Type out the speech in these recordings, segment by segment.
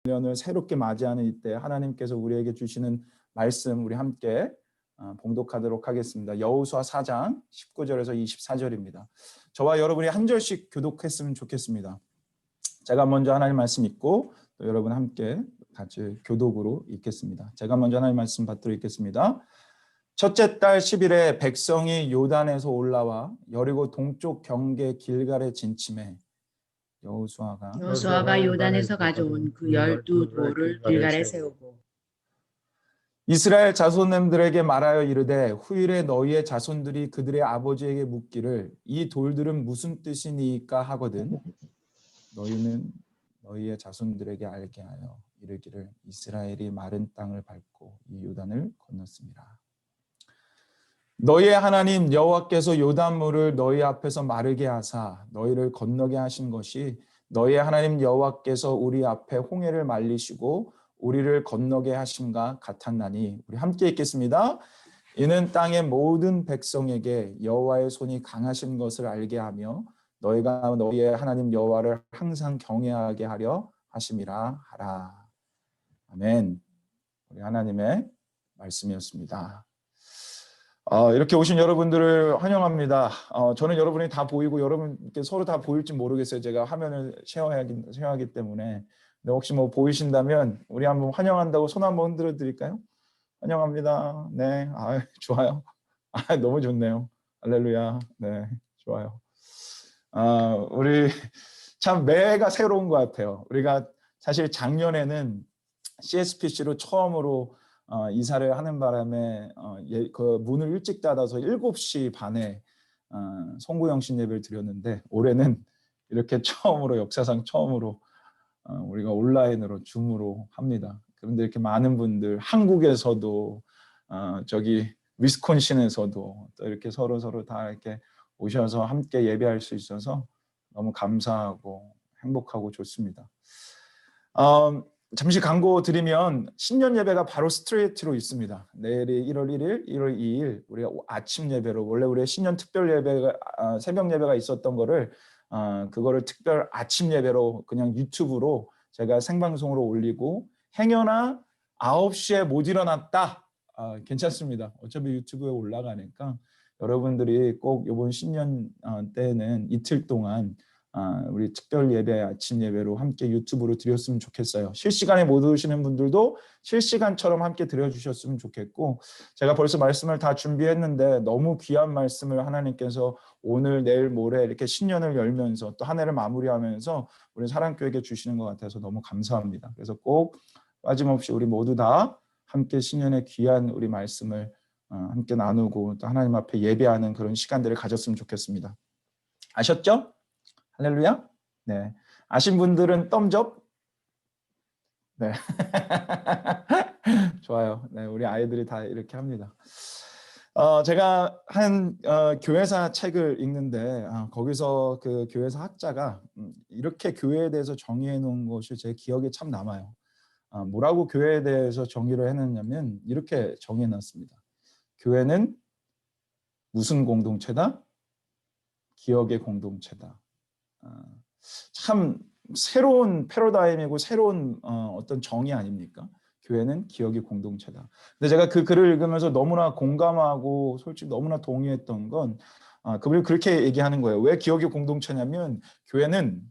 년을 새롭게 맞이하는 이때 하나님께서 우리에게 주시는 말씀 우리 함께 봉독하도록 하겠습니다. 여호수아 4장 19절에서 24절입니다. 저와 여러분이 한 절씩 교독했으면 좋겠습니다. 제가 먼저 하나님 말씀 읽고 또 여러분 함께 같이 교독으로 읽겠습니다. 제가 먼저 하나님 말씀 받들어 읽겠습니다. 첫째 달 10일에 백성이 요단에서 올라와 여리고 동쪽 경계 길갈에 진침해 여호수아가 요단에서 가져온 그 12돌을 길갈에 세우고 이스라엘 자손들에게 말하여 이르되 후일에 너희의 자손들이 그들의 아버지에게 묻기를 이 돌들은 무슨 뜻이니까 하거든 너희는 너희의 자손들에게 알게 하여 이르기를 이스라엘이 마른 땅을 밟고 이 요단을 건넜습니다. 너희의 하나님 여호와께서 요단물을 너희 앞에서 마르게 하사 너희를 건너게 하신 것이 너희의 하나님 여호와께서 우리 앞에 홍해를 말리시고 우리를 건너게 하심과 같았나니 우리 함께 읽겠습니다. 이는 땅의 모든 백성에게 여호와의 손이 강하신 것을 알게 하며 너희가 너희의 하나님 여호와를 항상 경외하게 하려 하심이라 하라. 아멘. 우리 하나님의 말씀이었습니다. 이렇게 오신 여러분들을 환영합니다. 저는 여러분이 다 보이고 여러분께 서로 다 보일지 모르겠어요. 제가 화면을 쉐어하기 때문에. 근데 혹시 뭐 보이신다면 우리 한번 환영한다고 손 한번 흔들어 드릴까요? 환영합니다. 네, 좋아요. 너무 좋네요. 할렐루야. 네, 좋아요. 우리 참 매해가 새로운 것 같아요. 우리가 사실 작년에는 CSPC로 처음으로 이사를 하는 바람에 그 문을 일찍 닫아서 7시 반에 송구영신 예배를 드렸는데 올해는 이렇게 처음으로 역사상 처음으로 우리가 온라인으로 줌으로 합니다. 그런데 이렇게 많은 분들 한국에서도 저기 위스콘신에서도 또 이렇게 서로 다 이렇게 오셔서 함께 예배할 수 있어서 너무 감사하고 행복하고 좋습니다. 잠시 광고 드리면 신년 예배가 바로 스트레이트로 있습니다. 내일이 1월 1일, 1월 2일 우리가 아침 예배로 원래 우리의 신년 특별 예배가 새벽 예배가 있었던 거를 그거를 특별 아침 예배로 그냥 유튜브로 제가 생방송으로 올리고 행여나 9시에 못 일어났다. 괜찮습니다. 어차피 유튜브에 올라가니까 여러분들이 꼭 이번 신년 때는 이틀 동안 우리 특별 예배 아침 예배로 함께 유튜브로 드렸으면 좋겠어요. 실시간에 못 오시는 분들도 실시간처럼 함께 드려주셨으면 좋겠고 제가 벌써 말씀을 다 준비했는데 너무 귀한 말씀을 하나님께서 오늘 내일 모레 이렇게 신년을 열면서 또 한 해를 마무리하면서 우리 사랑교회에게 주시는 것 같아서 너무 감사합니다. 그래서 꼭 빠짐없이 우리 모두 다 함께 신년의 귀한 우리 말씀을 함께 나누고 또 하나님 앞에 예배하는 그런 시간들을 가졌으면 좋겠습니다. 아셨죠? 할렐루야. 네. 아신 분들은 덤접. 네. 좋아요. 네, 우리 아이들이 다 이렇게 합니다. 제가 한 교회사 책을 읽는데 거기서 그 교회사 학자가 이렇게 교회에 대해서 정의해 놓은 것이 제 기억에 참 남아요. 뭐라고 교회에 대해서 정의를 해놨냐면 이렇게 정의해 놨습니다. 교회는 무슨 공동체다? 기억의 공동체다. 참 새로운 패러다임이고 새로운 어떤 정의 아닙니까? 교회는 기억의 공동체다. 근데 제가 그 글을 읽으면서 너무나 공감하고 솔직히 너무나 동의했던 건 그분이 그렇게 얘기하는 거예요. 왜 기억의 공동체냐면 교회는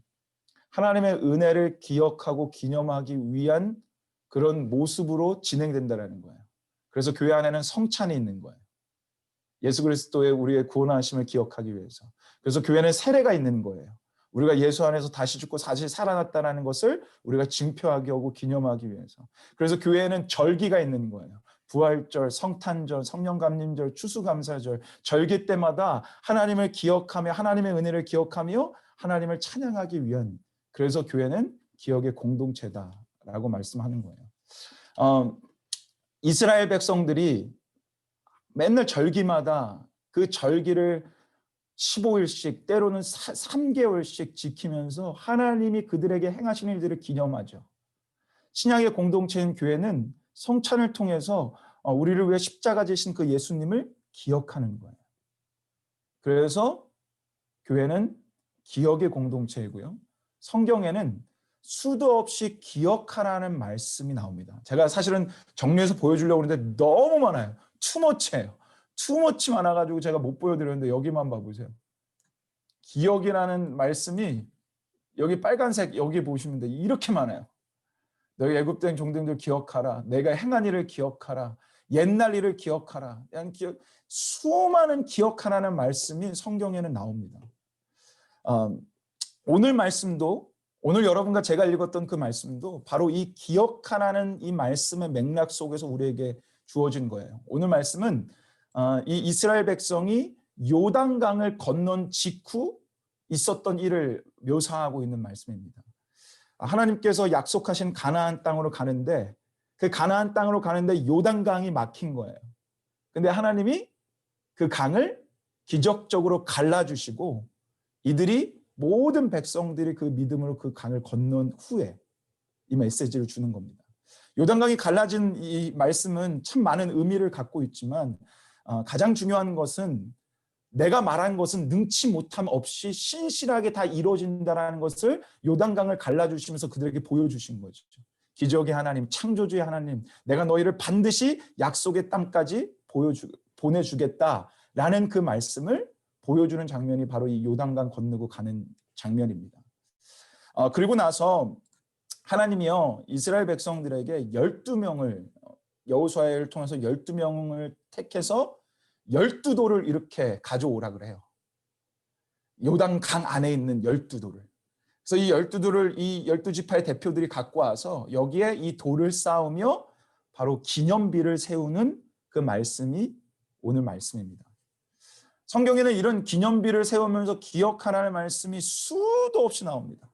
하나님의 은혜를 기억하고 기념하기 위한 그런 모습으로 진행된다는 거예요. 그래서 교회 안에는 성찬이 있는 거예요. 예수 그리스도의 우리의 구원하심을 기억하기 위해서. 그래서 교회는 세례가 있는 거예요. 우리가 예수 안에서 다시 죽고 다시 살아났다는 것을 우리가 징표하게 하고 기념하기 위해서. 그래서 교회에는 절기가 있는 거예요. 부활절, 성탄절, 성령감림절, 추수감사절, 절기 때마다 하나님을 기억하며 하나님의 은혜를 기억하며 하나님을 찬양하기 위한 그래서 교회는 기억의 공동체다라고 말씀하는 거예요. 이스라엘 백성들이 맨날 절기마다 그 절기를 15일씩 때로는 3개월씩 지키면서 하나님이 그들에게 행하신 일들을 기념하죠. 신약의 공동체인 교회는 성찬을 통해서 우리를 위해 십자가 지신 그 예수님을 기억하는 거예요. 그래서 교회는 기억의 공동체이고요. 성경에는 수도 없이 기억하라는 말씀이 나옵니다. 제가 사실은 정리해서 보여주려고 하는데 너무 많아요. 투머치예요. 투머치 많아가지고 제가 못 보여드렸는데 여기만 봐보세요. 기억이라는 말씀이 여기 빨간색 여기 보시면 돼. 이렇게 많아요. 너희 애굽된 종들을 기억하라. 내가 행한 일을 기억하라. 옛날 일을 기억하라. 수많은 기억하라는 말씀이 성경에는 나옵니다. 오늘 말씀도 오늘 여러분과 제가 읽었던 그 말씀도 바로 이 기억하라는 이 말씀의 맥락 속에서 우리에게 주어진 거예요. 오늘 말씀은 이 이스라엘 백성이 요단강을 건넌 직후 있었던 일을 묘사하고 있는 말씀입니다. 하나님께서 약속하신 가나안 땅으로 가는데 그 가나안 땅으로 가는데 요단강이 막힌 거예요. 근데 하나님이 그 강을 기적적으로 갈라주시고 이들이 모든 백성들이 그 믿음으로 그 강을 건넌 후에 이 메시지를 주는 겁니다. 요단강이 갈라진 이 말씀은 참 많은 의미를 갖고 있지만 가장 중요한 것은 내가 말한 것은 능치 못함 없이 신실하게 다 이루어진다는 것을 요단강을 갈라주시면서 그들에게 보여주신 거죠. 기적의 하나님, 창조주의 하나님, 내가 너희를 반드시 약속의 땅까지 보내주겠다라는 그 말씀을 보여주는 장면이 바로 이 요단강 건너고 가는 장면입니다. 그리고 나서 하나님이요 이스라엘 백성들에게 12명을 여호수아를 통해서 12명을 택해서 12돌을 이렇게 가져오라 그래요. 요단강 안에 있는 12돌을. 그래서 이 12돌을 이 12지파의 대표들이 갖고 와서 여기에 이 돌을 쌓으며 바로 기념비를 세우는 그 말씀이 오늘 말씀입니다. 성경에는 이런 기념비를 세우면서 기억하라는 말씀이 수도 없이 나옵니다.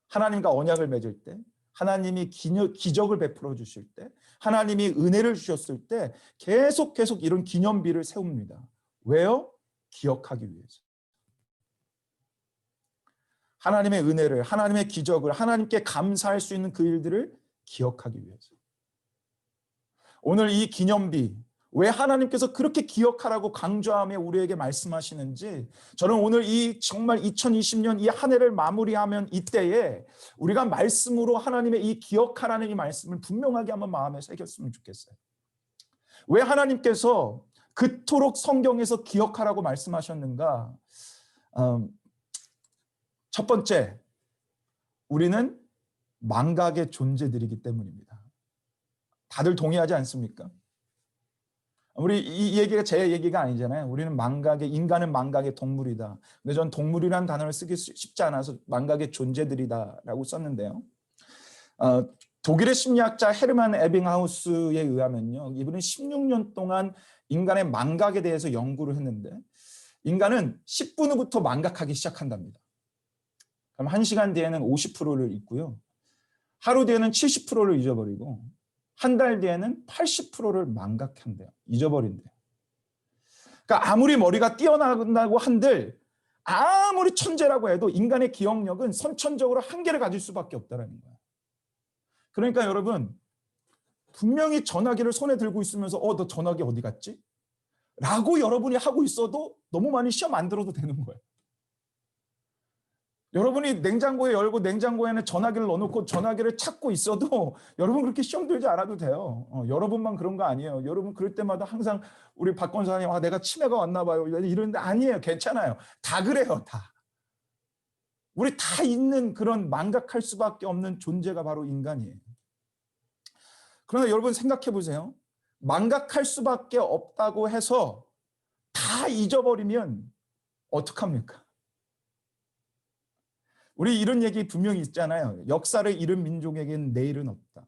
하나님과 언약을 맺을 때, 하나님이 기적을 베풀어 주실 때, 하나님이 은혜를 주셨을 때 계속 이런 기념비를 세웁니다. 왜요? 기억하기 위해서. 하나님의 은혜를, 하나님의 기적을, 하나님께 감사할 수 있는 그 일들을 기억하기 위해서. 오늘 이 기념비, 왜 하나님께서 그렇게 기억하라고 강조하며 우리에게 말씀하시는지 저는 오늘 이 정말 2020년 이 한 해를 마무리하면 이때에 우리가 말씀으로 하나님의 이 기억하라는 이 말씀을 분명하게 한번 마음에 새겼으면 좋겠어요. 왜 하나님께서 그토록 성경에서 기억하라고 말씀하셨는가? 첫 번째, 우리는 망각의 존재들이기 때문입니다. 다들 동의하지 않습니까? 우리 이 얘기가 제 얘기가 아니잖아요. 우리는 인간은 망각의 동물이다. 근데 전 동물이라는 단어를 쓰기 쉽지 않아서 망각의 존재들이다라고 썼는데요. 독일의 심리학자 헤르만 에빙하우스에 의하면요, 이분은 16년 동안 인간의 망각에 대해서 연구를 했는데 인간은 10분 후부터 망각하기 시작한답니다. 그럼 1시간 뒤에는 50%를 잊고요. 하루 뒤에는 70%를 잊어버리고 한 달 뒤에는 80%를 망각한대요. 잊어버린대요. 그러니까 아무리 머리가 뛰어나다고 한들 아무리 천재라고 해도 인간의 기억력은 선천적으로 한계를 가질 수밖에 없다는 거예요. 그러니까 여러분 분명히 전화기를 손에 들고 있으면서 너 전화기 어디 갔지? 라고 여러분이 하고 있어도 너무 많이 시험 안 들어도 되는 거예요. 여러분이 냉장고에 열고 냉장고에는 전화기를 넣어놓고 전화기를 찾고 있어도 여러분 그렇게 시험 들지 않아도 돼요. 여러분만 그런 거 아니에요. 여러분 그럴 때마다 항상 우리 박 권사님 내가 치매가 왔나 봐요. 이러는데 아니에요. 괜찮아요. 다 그래요. 다. 우리 다 있는 그런 망각할 수밖에 없는 존재가 바로 인간이에요. 그러나 여러분 생각해 보세요. 망각할 수밖에 없다고 해서 다 잊어버리면 어떡합니까? 우리 이런 얘기 분명히 있잖아요. 역사를 잃은 민족에게는 내일은 없다.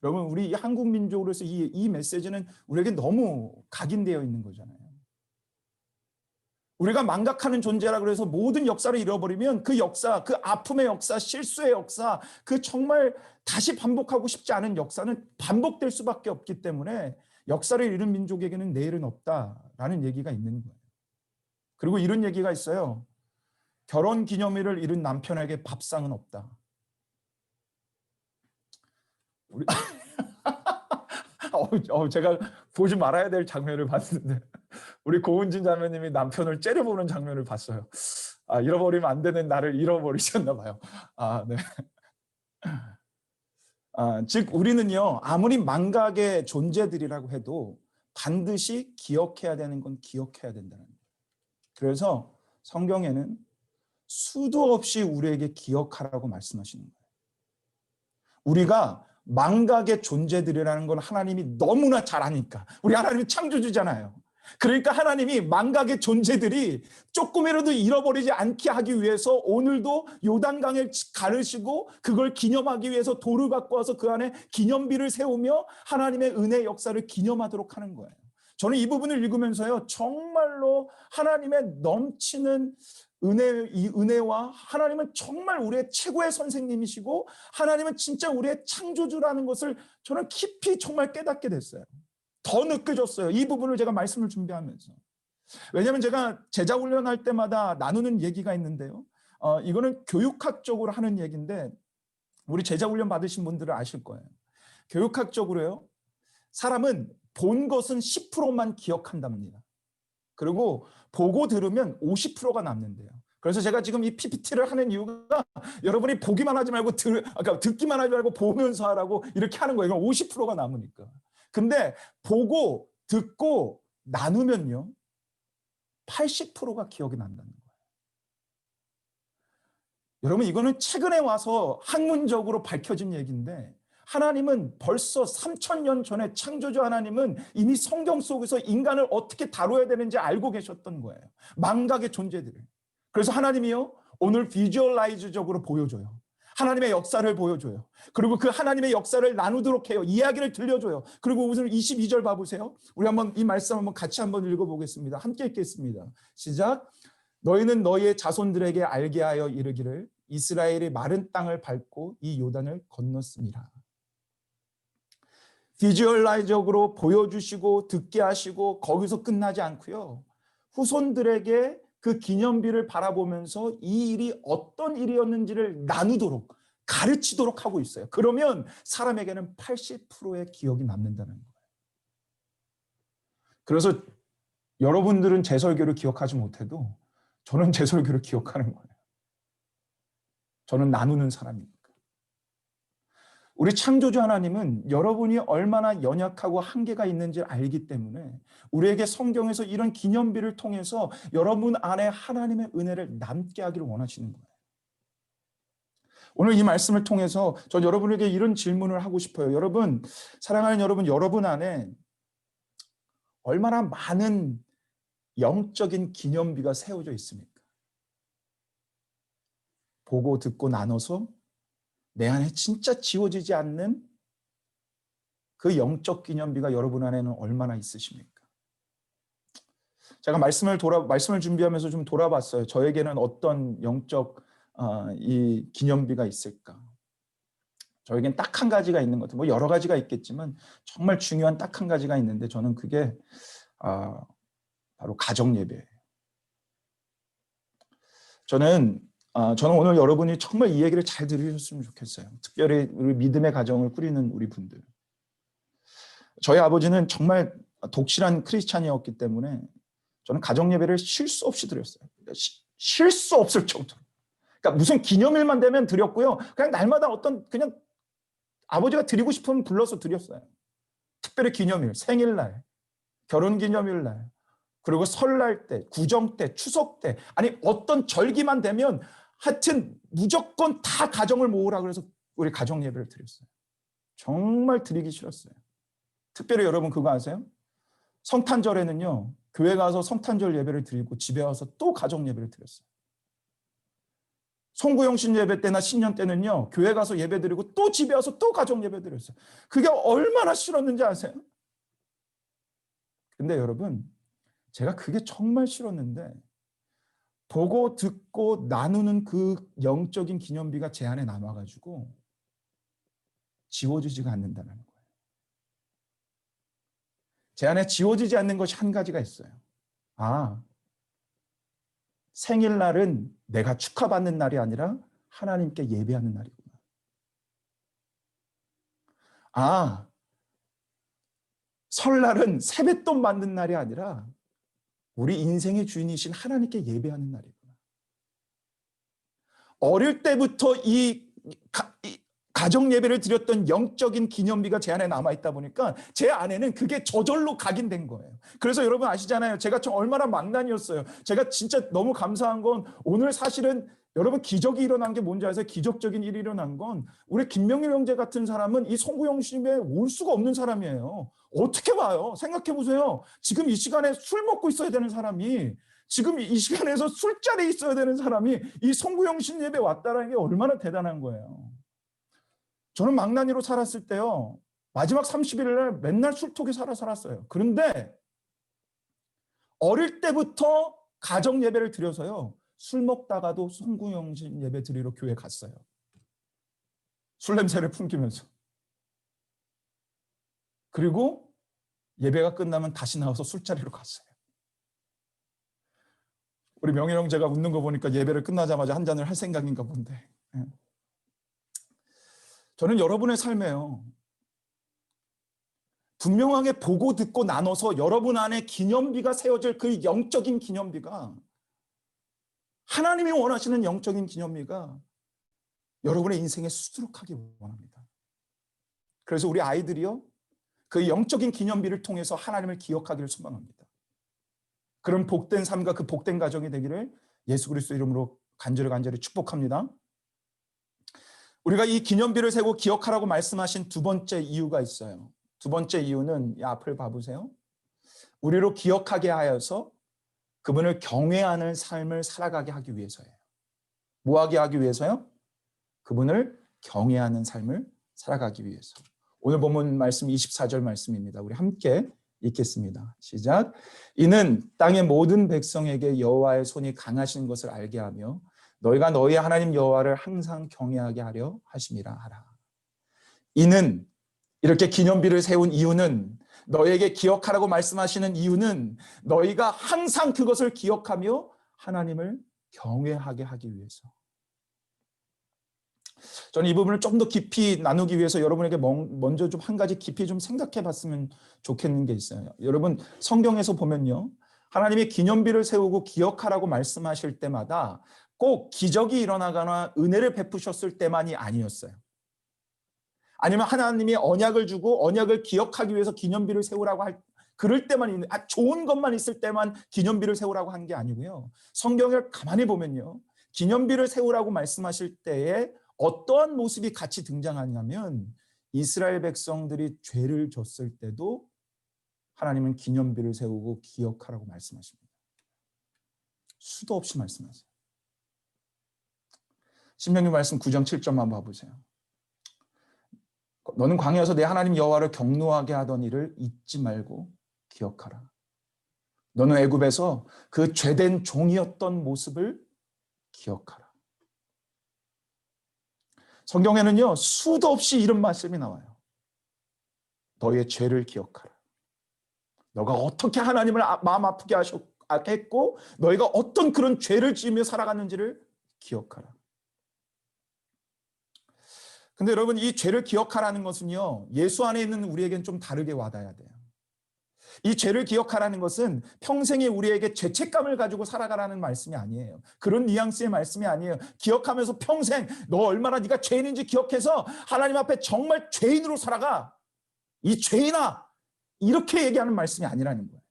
여러분 우리 한국 민족으로서 이 메시지는 우리에게 너무 각인되어 있는 거잖아요. 우리가 망각하는 존재라 그래서 모든 역사를 잃어버리면 그 역사, 그 아픔의 역사, 실수의 역사, 그 정말 다시 반복하고 싶지 않은 역사는 반복될 수밖에 없기 때문에 역사를 잃은 민족에게는 내일은 없다라는 얘기가 있는 거예요. 그리고 이런 얘기가 있어요. 결혼 기념일을 잃은 남편에게 밥상은 없다. 제가 보지 말아야 될 장면을 봤는데 우리 고은진 자매님이 남편을 째려보는 장면을 봤어요. 잃어버리면 안 되는 나를 잃어버리셨나 봐요. 네. 즉 우리는요, 아무리 망각의 존재들이라고 해도 반드시 기억해야 되는 건 기억해야 된다는 거예요. 그래서 성경에는 수도 없이 우리에게 기억하라고 말씀하시는 거예요. 우리가 망각의 존재들이라는 건 하나님이 너무나 잘 아니까. 우리 하나님이 창조주잖아요. 그러니까 하나님이 망각의 존재들이 조금이라도 잃어버리지 않게 하기 위해서 오늘도 요단강을 가르시고 그걸 기념하기 위해서 돌을 갖고 와서 그 안에 기념비를 세우며 하나님의 은혜 역사를 기념하도록 하는 거예요. 저는 이 부분을 읽으면서요, 정말로 하나님의 넘치는 이 은혜와 하나님은 정말 우리의 최고의 선생님이시고 하나님은 진짜 우리의 창조주라는 것을 저는 깊이 정말 깨닫게 됐어요. 더 느껴졌어요. 이 부분을 제가 말씀을 준비하면서. 왜냐하면 제가 제자 훈련할 때마다 나누는 얘기가 있는데요. 이거는 교육학적으로 하는 얘기인데 우리 제자 훈련 받으신 분들은 아실 거예요. 교육학적으로요, 사람은 본 것은 10%만 기억한답니다. 그리고 보고 들으면 50%가 남는데요. 그래서 제가 지금 이 PPT를 하는 이유가 여러분이 보기만 하지 말고 듣기만 하지 말고 보면서 하라고 이렇게 하는 거예요. 50%가 남으니까. 근데 보고 듣고 나누면요, 80%가 기억이 난다는 거예요. 여러분, 이거는 최근에 와서 학문적으로 밝혀진 얘기인데 하나님은 벌써 3000년 전에 창조주 하나님은 이미 성경 속에서 인간을 어떻게 다뤄야 되는지 알고 계셨던 거예요. 망각의 존재들을. 그래서 하나님이요, 오늘 비주얼라이즈적으로 보여줘요. 하나님의 역사를 보여줘요. 그리고 그 하나님의 역사를 나누도록 해요. 이야기를 들려줘요. 그리고 오늘 22절 봐보세요. 우리 한번 이 말씀 한번 같이 한번 읽어보겠습니다. 함께 읽겠습니다. 시작. 너희는 너희의 자손들에게 알게 하여 이르기를 이스라엘이 마른 땅을 밟고 이 요단을 건넜습니다. 비주얼라이적으로 보여주시고 듣게 하시고 거기서 끝나지 않고요, 후손들에게 그 기념비를 바라보면서 이 일이 어떤 일이었는지를 나누도록 가르치도록 하고 있어요. 그러면 사람에게는 80%의 기억이 남는다는 거예요. 그래서 여러분들은 제 설교를 기억하지 못해도 저는 제 설교를 기억하는 거예요. 저는 나누는 사람이니까. 우리 창조주 하나님은 여러분이 얼마나 연약하고 한계가 있는지 알기 때문에 우리에게 성경에서 이런 기념비를 통해서 여러분 안에 하나님의 은혜를 남게 하기를 원하시는 거예요. 오늘 이 말씀을 통해서 전 여러분에게 이런 질문을 하고 싶어요. 여러분, 사랑하는 여러분, 여러분 안에 얼마나 많은 영적인 기념비가 세워져 있습니까? 보고 듣고 나눠서 내 안에 진짜 지워지지 않는 그 영적 기념비가 여러분 안에는 얼마나 있으십니까? 제가 말씀을 준비하면서 좀 돌아봤어요. 저에게는 어떤 영적 이 기념비가 있을까? 저에겐 딱 한 가지가 있는 것 같아요. 뭐 여러 가지가 있겠지만 정말 중요한 딱 한 가지가 있는데 저는 그게 바로 가정 예배예요. 저는 오늘 여러분이 정말 이 얘기를 잘 들으셨으면 좋겠어요. 특별히 우리 믿음의 가정을 꾸리는 우리 분들. 저희 아버지는 정말 독실한 크리스찬이었기 때문에 저는 가정 예배를 쉴 수 없이 드렸어요. 쉴 수 없을 정도로. 그러니까 무슨 기념일만 되면 드렸고요. 그냥 날마다 그냥 아버지가 드리고 싶으면 불러서 드렸어요. 특별히 기념일, 생일날, 결혼기념일날, 그리고 설날 때, 구정 때, 추석 때, 아니 어떤 절기만 되면 하여튼 무조건 다 가정을 모으라 그래서 우리 가정 예배를 드렸어요. 정말 드리기 싫었어요. 특별히 여러분 그거 아세요? 성탄절에는요, 교회 가서 성탄절 예배를 드리고 집에 와서 또 가정 예배를 드렸어요. 송구영신 예배 때나 신년 때는요, 교회 가서 예배 드리고 또 집에 와서 또 가정 예배 드렸어요. 그게 얼마나 싫었는지 아세요? 근데 여러분, 제가 그게 정말 싫었는데 보고 듣고 나누는 그 영적인 기념비가 제 안에 남아가지고 지워지지가 않는다는 거예요. 제 안에 지워지지 않는 것이 한 가지가 있어요. 생일날은 내가 축하받는 날이 아니라 하나님께 예배하는 날이구나. 설날은 세뱃돈 받는 날이 아니라 우리 인생의 주인이신 하나님께 예배하는 날이구나. 어릴 때부터 이 가정 예배를 드렸던 영적인 기념비가 제 안에 남아있다 보니까 제 안에는 그게 저절로 각인된 거예요. 그래서 여러분 아시잖아요. 제가 좀 얼마나 망난이었어요. 제가 진짜 너무 감사한 건 오늘 사실은 여러분 기적이 일어난 게 뭔지 아세요? 기적적인 일이 일어난 건 우리 김명일 형제 같은 사람은 이 송구영 씨에 올 수가 없는 사람이에요. 어떻게 와요? 생각해 보세요. 지금 이 시간에 술 먹고 있어야 되는 사람이, 지금 이 시간에서 술자리에 있어야 되는 사람이 이 송구영 씨 예배 왔다라는 게 얼마나 대단한 거예요. 저는 망나니로 살았을 때요, 마지막 30일 날 맨날 술톡에 살았어요. 그런데 어릴 때부터 가정 예배를 드려서요, 술 먹다가도 송구영신 예배 드리러 교회 갔어요. 술 냄새를 풍기면서. 그리고 예배가 끝나면 다시 나와서 술자리로 갔어요. 우리 명일 형제가 웃는 거 보니까 예배를 끝나자마자 한 잔을 할 생각인가 본데. 저는 여러분의 삶에요, 분명하게 보고 듣고 나눠서 여러분 안에 기념비가 세워질 그 영적인 기념비가, 하나님이 원하시는 영적인 기념비가 여러분의 인생에 수두룩하기 원합니다. 그래서 우리 아이들이요, 그 영적인 기념비를 통해서 하나님을 기억하기를 소망합니다. 그런 복된 삶과 그 복된 가정이 되기를 예수 그리스도 이름으로 간절히 축복합니다. 우리가 이 기념비를 세고 기억하라고 말씀하신 두 번째 이유가 있어요. 두 번째 이유는 이 앞을 봐보세요. 우리로 기억하게 하여서 그분을 경외하는 삶을 살아가게 하기 위해서예요. 뭐 하게 하기 위해서요? 그분을 경외하는 삶을 살아가기 위해서. 오늘 본문 말씀 24절 말씀입니다. 우리 함께 읽겠습니다. 시작. 이는 땅의 모든 백성에게 여호와의 손이 강하신 것을 알게 하며 너희가 너희 하나님 여호와를 항상 경외하게 하려 하심이라 하라. 이는, 이렇게 기념비를 세운 이유는, 너에게 기억하라고 말씀하시는 이유는 너희가 항상 그것을 기억하며 하나님을 경외하게 하기 위해서. 저는 이 부분을 좀 더 깊이 나누기 위해서 여러분에게 먼저 좀 한 가지 깊이 좀 생각해 봤으면 좋겠는 게 있어요. 여러분 성경에서 보면요, 하나님이 기념비를 세우고 기억하라고 말씀하실 때마다 꼭 기적이 일어나거나 은혜를 베푸셨을 때만이 아니었어요. 아니면 하나님이 언약을 주고 언약을 기억하기 위해서 기념비를 세우라고 그럴 때만 좋은 것만 있을 때만 기념비를 세우라고 한 게 아니고요. 성경을 가만히 보면요, 기념비를 세우라고 말씀하실 때에 어떠한 모습이 같이 등장하냐면 이스라엘 백성들이 죄를 졌을 때도 하나님은 기념비를 세우고 기억하라고 말씀하십니다. 수도 없이 말씀하세요. 신명기 말씀 9장 7절만 한번 봐보세요. 너는 광야에서 내 하나님 여호와를 경노하게 하던 일을 잊지 말고 기억하라. 너는 애굽에서 그 죄된 종이었던 모습을 기억하라. 성경에는요, 수도 없이 이런 말씀이 나와요. 너의 죄를 기억하라. 너가 어떻게 하나님을 마음 아프게 했고 너희가 어떤 그런 죄를 지으며 살아갔는지를 기억하라. 근데 여러분, 이 죄를 기억하라는 것은요, 예수 안에 있는 우리에겐 좀 다르게 와닿아야 돼요. 이 죄를 기억하라는 것은 평생에 우리에게 죄책감을 가지고 살아가라는 말씀이 아니에요. 그런 뉘앙스의 말씀이 아니에요. 기억하면서 평생 너 얼마나 네가 죄인인지 기억해서 하나님 앞에 정말 죄인으로 살아가. 이 죄인아, 이렇게 얘기하는 말씀이 아니라는 거예요.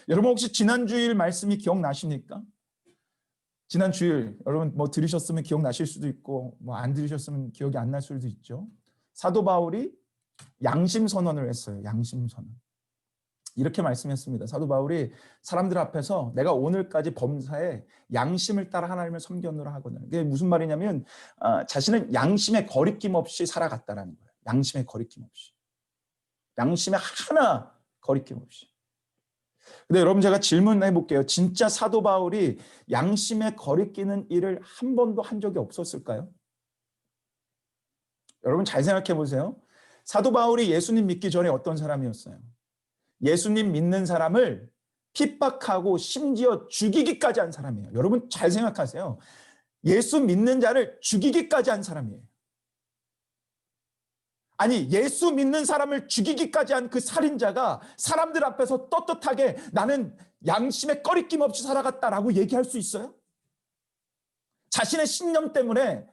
여러분 혹시 지난 주일 말씀이 기억나십니까? 지난 주일 여러분 뭐 들으셨으면 기억나실 수도 있고 뭐 안 들으셨으면 기억이 안 날 수도 있죠. 사도 바울이 양심 선언을 했어요. 양심 선언. 이렇게 말씀했습니다. 사도 바울이 사람들 앞에서 내가 오늘까지 범사에 양심을 따라 하나님을 섬겼노라 하거든요. 그게 무슨 말이냐면 자신은 양심에 거리낌 없이 살아갔다라는 거예요. 양심에 거리낌 없이. 양심에 하나 거리낌 없이. 근데 여러분 제가 질문해 볼게요. 진짜 사도 바울이 양심에 거리끼는 일을 한 번도 한 적이 없었을까요? 여러분 잘 생각해 보세요. 사도 바울이 예수님 믿기 전에 어떤 사람이었어요? 예수님 믿는 사람을 핍박하고 심지어 죽이기까지 한 사람이에요. 여러분 잘 생각하세요. 예수 믿는 자를 죽이기까지 한 사람이에요. 아니, 예수 믿는 사람을 죽이기까지 한 그 살인자가 사람들 앞에서 떳떳하게 나는 양심에 꺼리낌 없이 살아갔다라고 얘기할 수 있어요? 자신의 신념 때문에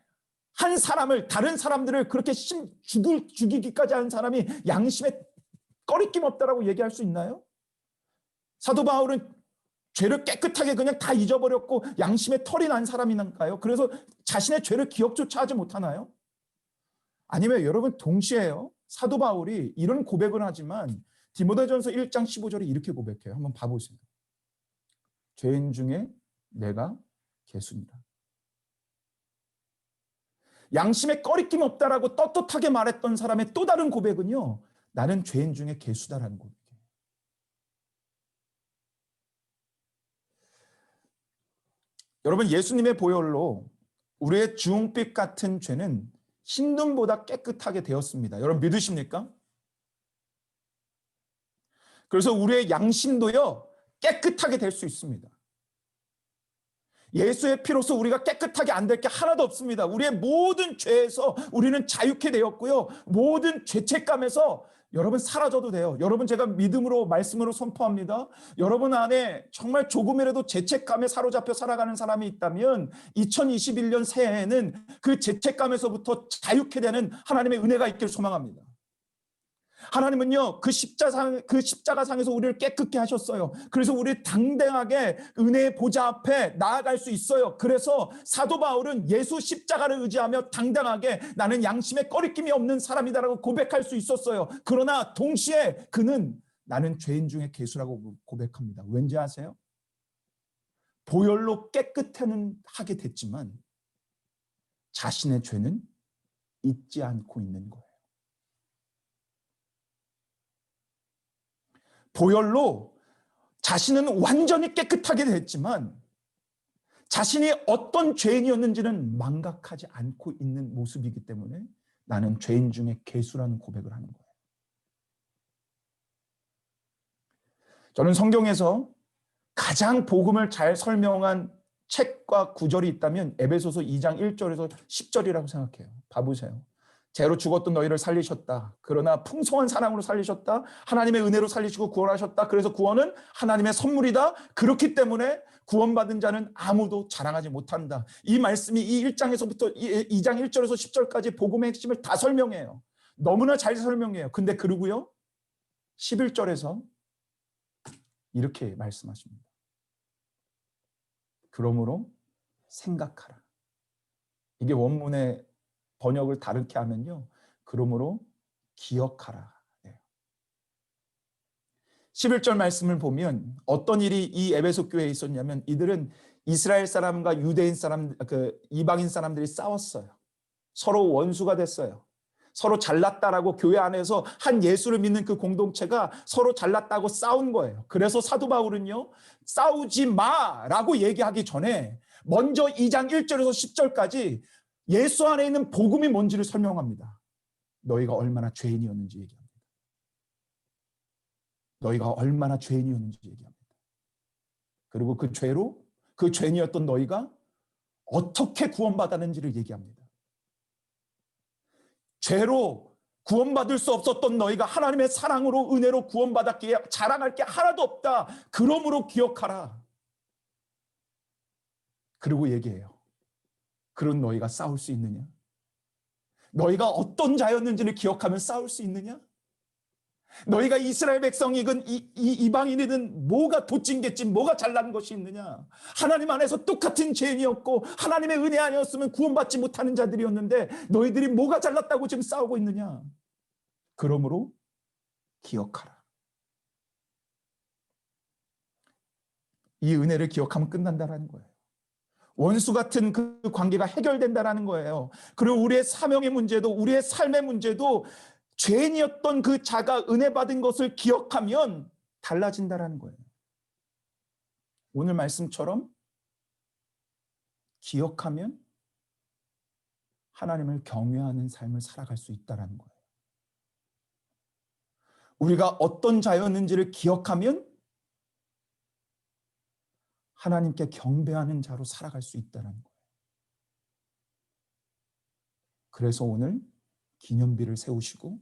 한 사람을, 다른 사람들을 그렇게 죽이기까지 한 사람이 양심에 꺼리낌 없다라고 얘기할 수 있나요? 사도 바울은 죄를 깨끗하게 그냥 다 잊어버렸고 양심에 털이 난 사람인가요? 그래서 자신의 죄를 기억조차 하지 못하나요? 아니면 여러분, 동시에요, 사도 바울이 이런 고백을 하지만 디모데전서 1장 15절에 이렇게 고백해요. 한번 봐보세요. 죄인 중에 내가 괴수니라. 양심에 꺼리낌 없다라고 떳떳하게 말했던 사람의 또 다른 고백은요, 나는 죄인 중에 괴수다라는 고백이에요. 여러분, 예수님의 보혈로 우리의 주홍빛 같은 죄는 흰눈보다 깨끗하게 되었습니다. 여러분 믿으십니까? 그래서 우리의 양심도요, 깨끗하게 될 수 있습니다. 예수의 피로서 우리가 깨끗하게 안 될 게 하나도 없습니다. 우리의 모든 죄에서 우리는 자유케 되었고요, 모든 죄책감에서 여러분 사라져도 돼요. 여러분, 제가 믿음으로, 말씀으로 선포합니다. 여러분 안에 정말 조금이라도 죄책감에 사로잡혀 살아가는 사람이 있다면 2021년 새해에는 그 죄책감에서부터 자유케 되는 하나님의 은혜가 있길 소망합니다. 하나님은요, 그 십자가상에서 우리를 깨끗게 하셨어요. 그래서 우리 당당하게 은혜의 보좌 앞에 나아갈 수 있어요. 그래서 사도 바울은 예수 십자가를 의지하며 당당하게 나는 양심에 꺼리낌이 없는 사람이다라고 고백할 수 있었어요. 그러나 동시에 그는 나는 죄인 중에 괴수라고 고백합니다. 왠지 아세요? 보혈로 깨끗해는 하게 됐지만 자신의 죄는 잊지 않고 있는 거예요. 보혈로 자신은 완전히 깨끗하게 됐지만 자신이 어떤 죄인이었는지는 망각하지 않고 있는 모습이기 때문에 나는 죄인 중에 괴수라는 고백을 하는 거예요. 저는 성경에서 가장 복음을 잘 설명한 책과 구절이 있다면 에베소서 2장 1절에서 10절이라고 생각해요. 봐보세요. 죄로 죽었던 너희를 살리셨다. 그러나 풍성한 사랑으로 살리셨다. 하나님의 은혜로 살리시고 구원하셨다. 그래서 구원은 하나님의 선물이다. 그렇기 때문에 구원받은 자는 아무도 자랑하지 못한다. 이 말씀이 이 1장에서부터 2장 1절에서 10절까지 복음의 핵심을 다 설명해요. 너무나 잘 설명해요. 근데 그러고요, 11절에서 이렇게 말씀하십니다. 그러므로 생각하라. 이게 원문의 번역을 다르게 하면요, 그러므로 기억하라. 11절 말씀을 보면 어떤 일이 이 에베소 교회에 있었냐면 이들은 이스라엘 사람과 유대인 사람, 이방인 사람들이 싸웠어요. 서로 원수가 됐어요. 서로 잘났다라고 교회 안에서 한 예수를 믿는 그 공동체가 서로 잘났다고 싸운 거예요. 그래서 사도 바울은요, 싸우지 마라고 얘기하기 전에 먼저 2장 1절에서 10절까지 예수 안에 있는 복음이 뭔지를 설명합니다. 너희가 얼마나 죄인이었는지 얘기합니다. 너희가 얼마나 죄인이었는지 얘기합니다. 그리고 그 죄로, 그 죄인이었던 너희가 어떻게 구원받았는지를 얘기합니다. 죄로 구원받을 수 없었던 너희가 하나님의 사랑으로, 은혜로 구원받았기에 자랑할 게 하나도 없다. 그러므로 기억하라. 그리고 얘기해요. 그런 너희가 싸울 수 있느냐? 너희가 어떤 자였는지를 기억하면 싸울 수 있느냐? 너희가 이스라엘 백성이든 이방인이든 뭐가 도찐개찐 뭐가 잘난 것이 있느냐? 하나님 안에서 똑같은 죄인이었고 하나님의 은혜 아니었으면 구원받지 못하는 자들이었는데 너희들이 뭐가 잘났다고 지금 싸우고 있느냐? 그러므로 기억하라. 이 은혜를 기억하면 끝난다는 거예요. 원수 같은 그 관계가 해결된다는 거예요. 그리고 우리의 사명의 문제도, 우리의 삶의 문제도 죄인이었던 그 자가 은혜 받은 것을 기억하면 달라진다는 거예요. 오늘 말씀처럼 기억하면 하나님을 경외하는 삶을 살아갈 수 있다는 거예요. 우리가 어떤 자였는지를 기억하면 하나님께 경배하는 자로 살아갈 수 있다는 거예요. 그래서 오늘 기념비를 세우시고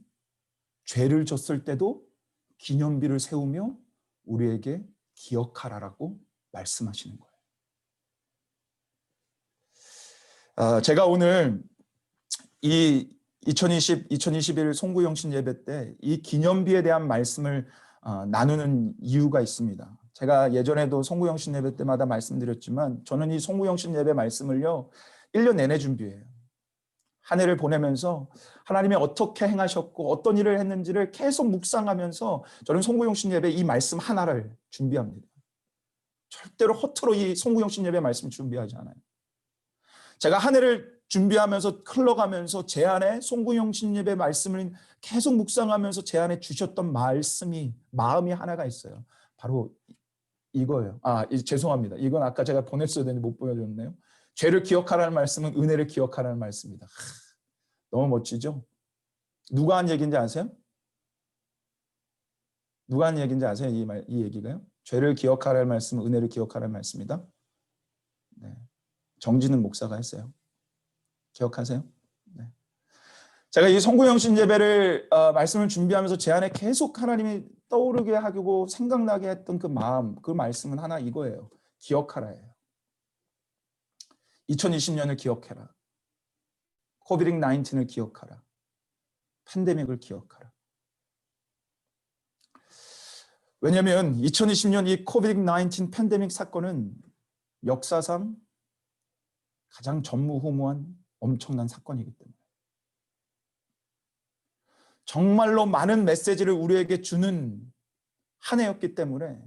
죄를 졌을 때도 기념비를 세우며 우리에게 기억하라라고 말씀하시는 거예요. 제가 오늘 이 2021 송구영신 예배 때 이 기념비에 대한 말씀을 나누는 이유가 있습니다. 제가 예전에도 송구영신 예배 때마다 말씀드렸지만 저는 이 송구영신 예배 말씀을요 1년 내내 준비해요. 한 해를 보내면서 하나님이 어떻게 행하셨고 어떤 일을 했는지를 계속 묵상하면서 저는 송구영신 예배 이 말씀 하나를 준비합니다. 절대로 허투루 이 송구영신 예배 말씀 준비하지 않아요. 제가 한 해를 준비하면서 흘러가면서 제 안에 송구영신 예배 말씀을 계속 묵상하면서 제 안에 주셨던 마음이 하나가 있어요. 바로 이거예요. 죄송합니다. 이건 아까 제가 보냈어야 되는데 못 보여줬네요. 죄를 기억하라는 말씀은 은혜를 기억하라는 말씀입니다. 너무 멋지죠? 누가 한 얘기인지 아세요? 누가 한 얘기인지 아세요? 이 얘기가요? 죄를 기억하라는 말씀은 은혜를 기억하라는 말씀이다. 네. 정진은 목사가 했어요. 기억하세요? 네. 제가 이 송구영신 예배를 말씀을 준비하면서 제 안에 계속 하나님이 떠오르게 하고 생각나게 했던 그 마음, 그 말씀은 하나 이거예요. 기억하라예요. 2020년을 기억해라. 코비드-19을 기억하라. 팬데믹을 기억하라. 왜냐하면 2020년 이 코비드-19 팬데믹 사건은 역사상 가장 전무후무한 엄청난 사건이기 때문에 정말로 많은 메시지를 우리에게 주는 한 해였기 때문에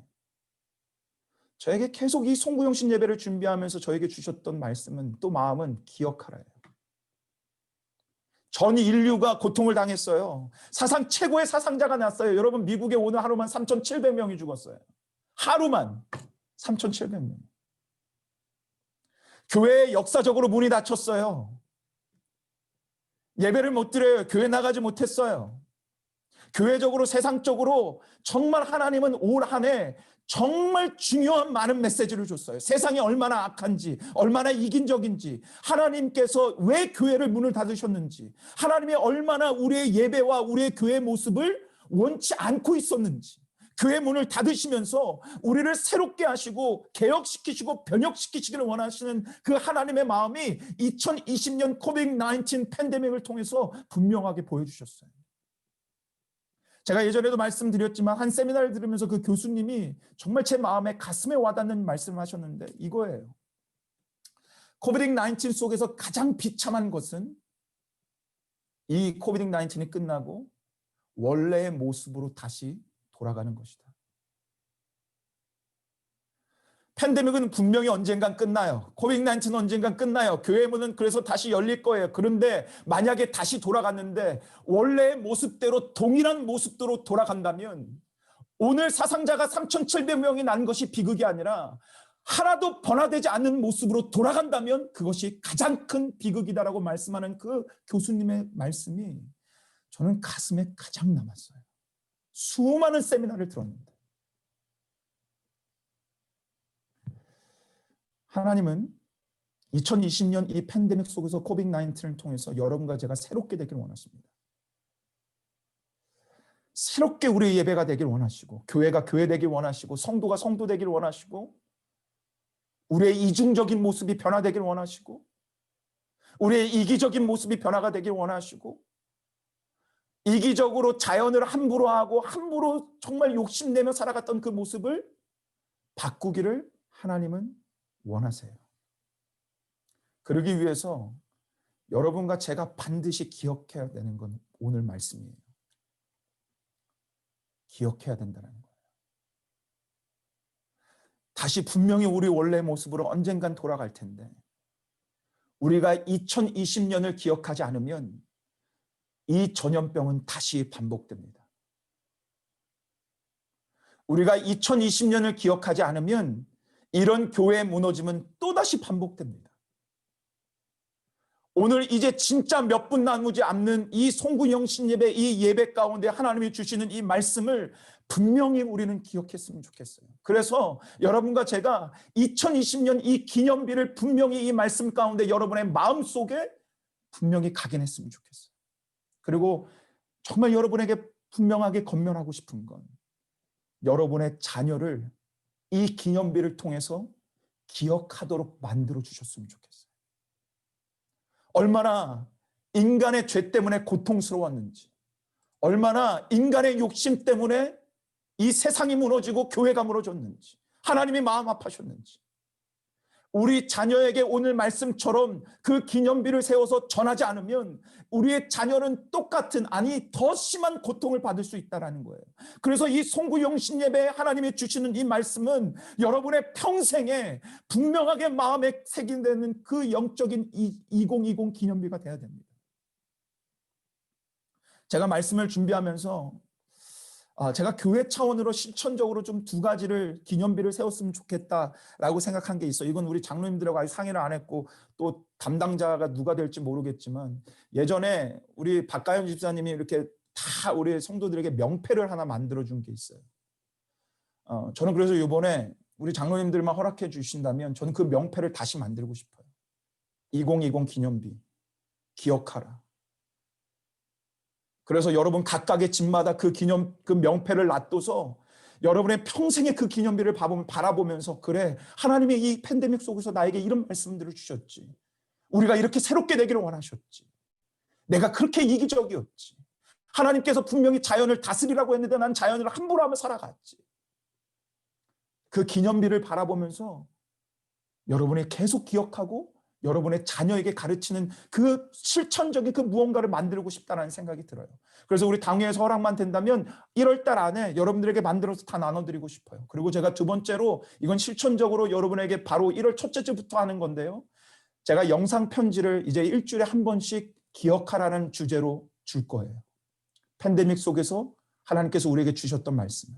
저에게 계속 이 송구영신 예배를 준비하면서 저에게 주셨던 말씀은 또 마음은 기억하라예요. 전 인류가 고통을 당했어요. 사상 최고의 사상자가 났어요. 여러분 미국에 오늘 하루만 3,700명이 죽었어요. 하루만 3,700명. 교회에 역사적으로 문이 닫혔어요. 예배를 못 드려요. 교회 나가지 못했어요. 교회적으로 세상적으로 정말 하나님은 올 한 해 정말 중요한 많은 메시지를 줬어요. 세상이 얼마나 악한지, 얼마나 이긴적인지, 하나님께서 왜 교회를 문을 닫으셨는지, 하나님이 얼마나 우리의 예배와 우리의 교회 모습을 원치 않고 있었는지, 교회 문을 닫으시면서 우리를 새롭게 하시고 개혁시키시고 변혁시키시기를 원하시는 그 하나님의 마음이 2020년 코비드-19 팬데믹을 통해서 분명하게 보여주셨어요. 제가 예전에도 말씀드렸지만 한 세미나를 들으면서 그 교수님이 정말 제 마음에 가슴에 와닿는 말씀을 하셨는데 이거예요. 코비드-19 속에서 가장 비참한 것은 이 코비드-19이 끝나고 원래의 모습으로 다시 돌아가는 것이다. 팬데믹은 분명히 언젠간 끝나요. 코비드-19는 언젠간 끝나요. 교회 문은 그래서 다시 열릴 거예요. 그런데 만약에 다시 돌아갔는데 원래의 모습대로 동일한 모습대로 돌아간다면 오늘 사상자가 3,700명이 난 것이 비극이 아니라 하나도 변화되지 않는 모습으로 돌아간다면 그것이 가장 큰 비극이다라고 말씀하는 그 교수님의 말씀이 저는 가슴에 가장 남았어요. 수많은 세미나를 들었는데 하나님은 2020년 이 팬데믹 속에서 코비드-19을 통해서 여러분과 제가 새롭게 되기를 원하십니다. 새롭게 우리의 예배가 되길 원하시고 교회가 교회 되길 원하시고 성도가 성도 되길 원하시고 우리의 이중적인 모습이 변화되길 원하시고 우리의 이기적인 모습이 변화가 되길 원하시고 이기적으로 자연을 함부로 하고 함부로 정말 욕심내며 살아갔던 그 모습을 바꾸기를 하나님은 원하세요. 그러기 위해서 여러분과 제가 반드시 기억해야 되는 건 오늘 말씀이에요. 기억해야 된다는 거예요. 다시 분명히 우리 원래 모습으로 언젠간 돌아갈 텐데 우리가 2020년을 기억하지 않으면 이 전염병은 다시 반복됩니다. 우리가 2020년을 기억하지 않으면 이런 교회의 무너짐은 또다시 반복됩니다. 오늘 이제 진짜 몇 분 나누지 않는 이 송구영신 예배, 이 예배 가운데 하나님이 주시는 이 말씀을 분명히 우리는 기억했으면 좋겠어요. 그래서 여러분과 제가 2020년 이 기념비를 분명히 이 말씀 가운데 여러분의 마음속에 분명히 각인했으면 좋겠어요. 그리고 정말 여러분에게 분명하게 권면하고 싶은 건 여러분의 자녀를 이 기념비를 통해서 기억하도록 만들어 주셨으면 좋겠어요. 얼마나 인간의 죄 때문에 고통스러웠는지, 얼마나 인간의 욕심 때문에 이 세상이 무너지고 교회가 무너졌는지, 하나님이 마음 아파하셨는지, 우리 자녀에게 오늘 말씀처럼 그 기념비를 세워서 전하지 않으면 우리의 자녀는 똑같은, 아니 더 심한 고통을 받을 수 있다는 거예요. 그래서 이 송구영신 예배 하나님이 주시는 이 말씀은 여러분의 평생에 분명하게 마음에 새긴되는 그 영적인 2020 기념비가 돼야 됩니다. 제가 말씀을 준비하면서 제가 교회 차원으로 실천적으로 좀 두 가지를 기념비를 세웠으면 좋겠다라고 생각한 게 있어요. 이건 우리 장로님들하고 아직 상의를 안 했고 또 담당자가 누가 될지 모르겠지만, 예전에 우리 박가연 집사님이 이렇게 다 우리 성도들에게 명패를 하나 만들어준 게 있어요. 저는 그래서 이번에 우리 장로님들만 허락해 주신다면 저는 그 명패를 다시 만들고 싶어요. 2020 기념비, 기억하라. 그래서 여러분 각각의 집마다 그 명패를 놔둬서 여러분의 평생의 그 기념비를 바라보면서, 그래, 하나님이 이 팬데믹 속에서 나에게 이런 말씀들을 주셨지. 우리가 이렇게 새롭게 되기를 원하셨지. 내가 그렇게 이기적이었지. 하나님께서 분명히 자연을 다스리라고 했는데 난 자연을 함부로 하며 살아갔지. 그 기념비를 바라보면서 여러분이 계속 기억하고 여러분의 자녀에게 가르치는 그 실천적인 그 무언가를 만들고 싶다는 생각이 들어요. 그래서 우리 당회에서 허락만 된다면 1월 달 안에 여러분들에게 만들어서 다 나눠드리고 싶어요. 그리고 제가 두 번째로, 이건 실천적으로 여러분에게 바로 1월 첫째 주부터 하는 건데요, 제가 영상 편지를 이제 일주일에 한 번씩 기억하라는 주제로 줄 거예요. 팬데믹 속에서 하나님께서 우리에게 주셨던 말씀을.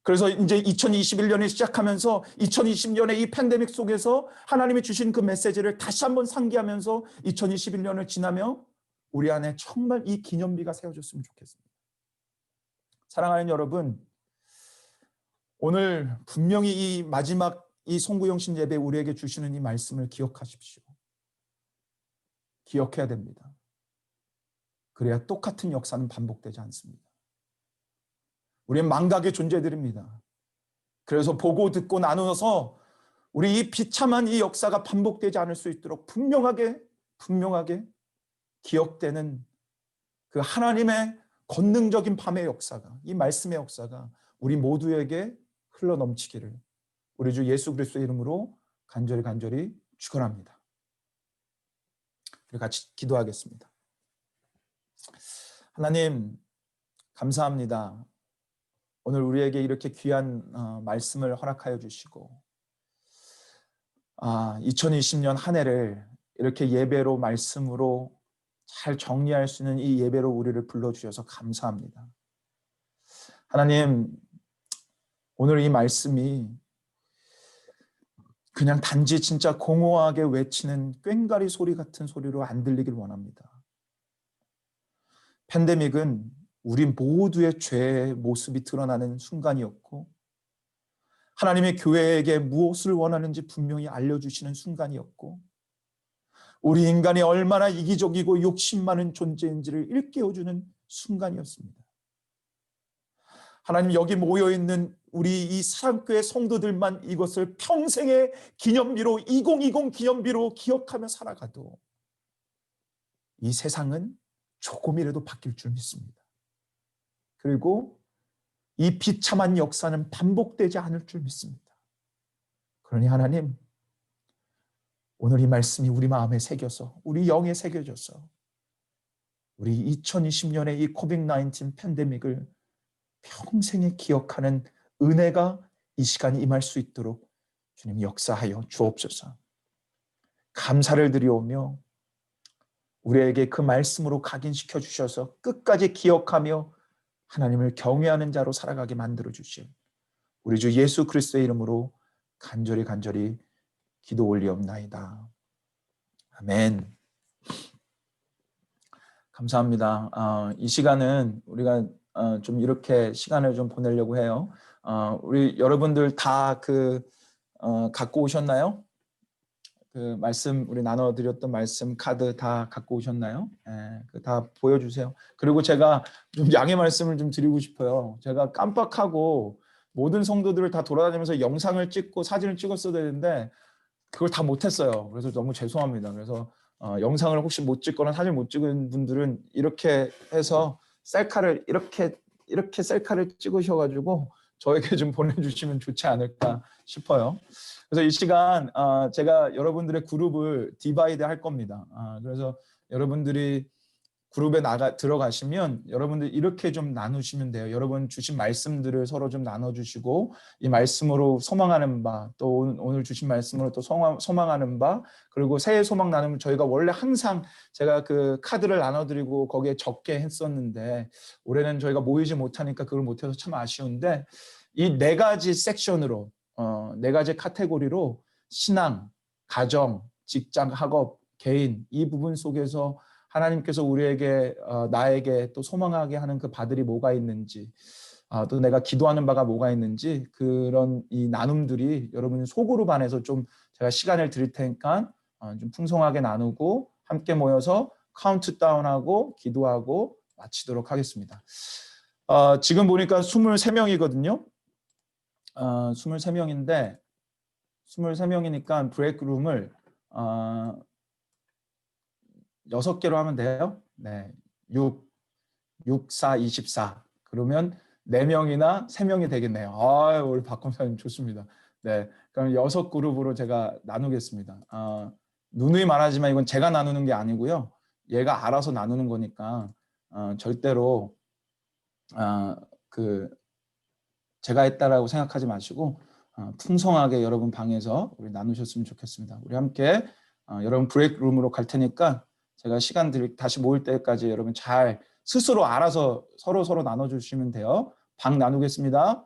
그래서 이제 2021년에 시작하면서 2020년에 이 팬데믹 속에서 하나님이 주신 그 메시지를 다시 한번 상기하면서 2021년을 지나며 우리 안에 정말 이 기념비가 세워졌으면 좋겠습니다. 사랑하는 여러분, 오늘 분명히 이 마지막 이 송구영신 예배 우리에게 주시는 이 말씀을 기억하십시오. 기억해야 됩니다. 그래야 똑같은 역사는 반복되지 않습니다. 우리는 망각의 존재들입니다. 그래서 보고 듣고 나누어서 우리 이 비참한 이 역사가 반복되지 않을 수 있도록 분명하게 기억되는 그 하나님의 권능적인 밤의 역사가, 이 말씀의 역사가 우리 모두에게 흘러넘치기를 우리 주 예수 그리스도의 이름으로 간절히 축원합니다. 우리 같이 기도하겠습니다. 하나님 감사합니다. 오늘 우리에게 이렇게 귀한 말씀을 허락하여 주시고 2020년 한 해를 이렇게 예배로, 말씀으로 잘 정리할 수 있는 이 예배로 우리를 불러주셔서 감사합니다. 하나님, 오늘 이 말씀이 그냥 단지 진짜 공허하게 외치는 꽹과리 소리 같은 소리로 안 들리길 원합니다. 팬데믹은 우리 모두의 죄의 모습이 드러나는 순간이었고, 하나님의 교회에게 무엇을 원하는지 분명히 알려주시는 순간이었고, 우리 인간이 얼마나 이기적이고 욕심 많은 존재인지를 일깨워주는 순간이었습니다. 하나님, 여기 모여있는 우리 이 사랑교회 성도들만 이것을 평생의 기념비로, 2020 기념비로 기억하며 살아가도 이 세상은 조금이라도 바뀔 줄 믿습니다. 그리고 이 비참한 역사는 반복되지 않을 줄 믿습니다. 그러니 하나님, 오늘 이 말씀이 우리 마음에 새겨서, 우리 영에 새겨져서 우리 2020년의 이 코비드-19 팬데믹을 평생에 기억하는 은혜가 이 시간에 임할 수 있도록 주님 역사하여 주옵소서. 감사를 드리오며 우리에게 그 말씀으로 각인시켜 주셔서 끝까지 기억하며 하나님을 경외하는 자로 살아가게 만들어 주신 우리 주 예수 그리스도의 이름으로 간절히 기도 올리옵나이다. 아멘. 감사합니다. 이 시간은 우리가 좀 이렇게 시간을 좀 보내려고 해요. 우리 여러분들 다 갖고 오셨나요? 그 말씀, 우리 나눠드렸던 말씀 카드 다 갖고 오셨나요? 다 보여주세요. 그리고 제가 좀 양해 말씀을 좀 드리고 싶어요. 제가 깜빡하고 모든 성도들을 다 돌아다니면서 영상을 찍고 사진을 찍었어야 되는데 그걸 다 못했어요. 그래서 너무 죄송합니다. 그래서 영상을 혹시 못 찍거나 사진 못 찍은 분들은 이렇게 해서 셀카를 이렇게 셀카를 찍으셔가지고 저에게 좀 보내주시면 좋지 않을까 싶어요. 그래서 이 시간 제가 여러분들의 그룹을 디바이드 할 겁니다. 그래서 여러분들이 그룹에 들어가시면 여러분들 이렇게 좀 나누시면 돼요. 여러분 주신 말씀들을 서로 좀 나눠주시고 이 말씀으로 소망하는 바, 또 오늘 주신 말씀으로 또 소망하는 바, 그리고 새해 소망 나누면 저희가 원래 항상 제가 그 카드를 나눠드리고 거기에 적게 했었는데 올해는 저희가 모이지 못하니까 그걸 못해서 참 아쉬운데 이 4가지 섹션으로 4가지 카테고리로 신앙, 가정, 직장, 학업, 개인 이 부분 속에서 하나님께서 우리에게 나에게 또 소망하게 하는 그 바들이 뭐가 있는지 또 내가 기도하는 바가 뭐가 있는지 그런 이 나눔들이 여러분 소그룹 안에서 좀 제가 시간을 드릴 테니까 좀 풍성하게 나누고 함께 모여서 카운트다운하고 기도하고 마치도록 하겠습니다. 지금 보니까 23명이거든요. 23명인데 23명이니까 브레이크룸을 6개로 하면 돼요. 네, 6, 4, 24. 그러면 4명이나 3명이 되겠네요. 우리 박 검사님 좋습니다. 네, 그럼 6그룹으로 제가 나누겠습니다. 누누이 말하지만 이건 제가 나누는 게 아니고요. 얘가 알아서 나누는 거니까 절대로 제가 했다라고 생각하지 마시고 풍성하게 여러분 방에서 우리 나누셨으면 좋겠습니다. 우리 함께 여러분 브레이크룸으로 갈 테니까 제가 시간 다시 모일 때까지 여러분 잘 스스로 알아서 서로 나눠주시면 돼요. 방 나누겠습니다.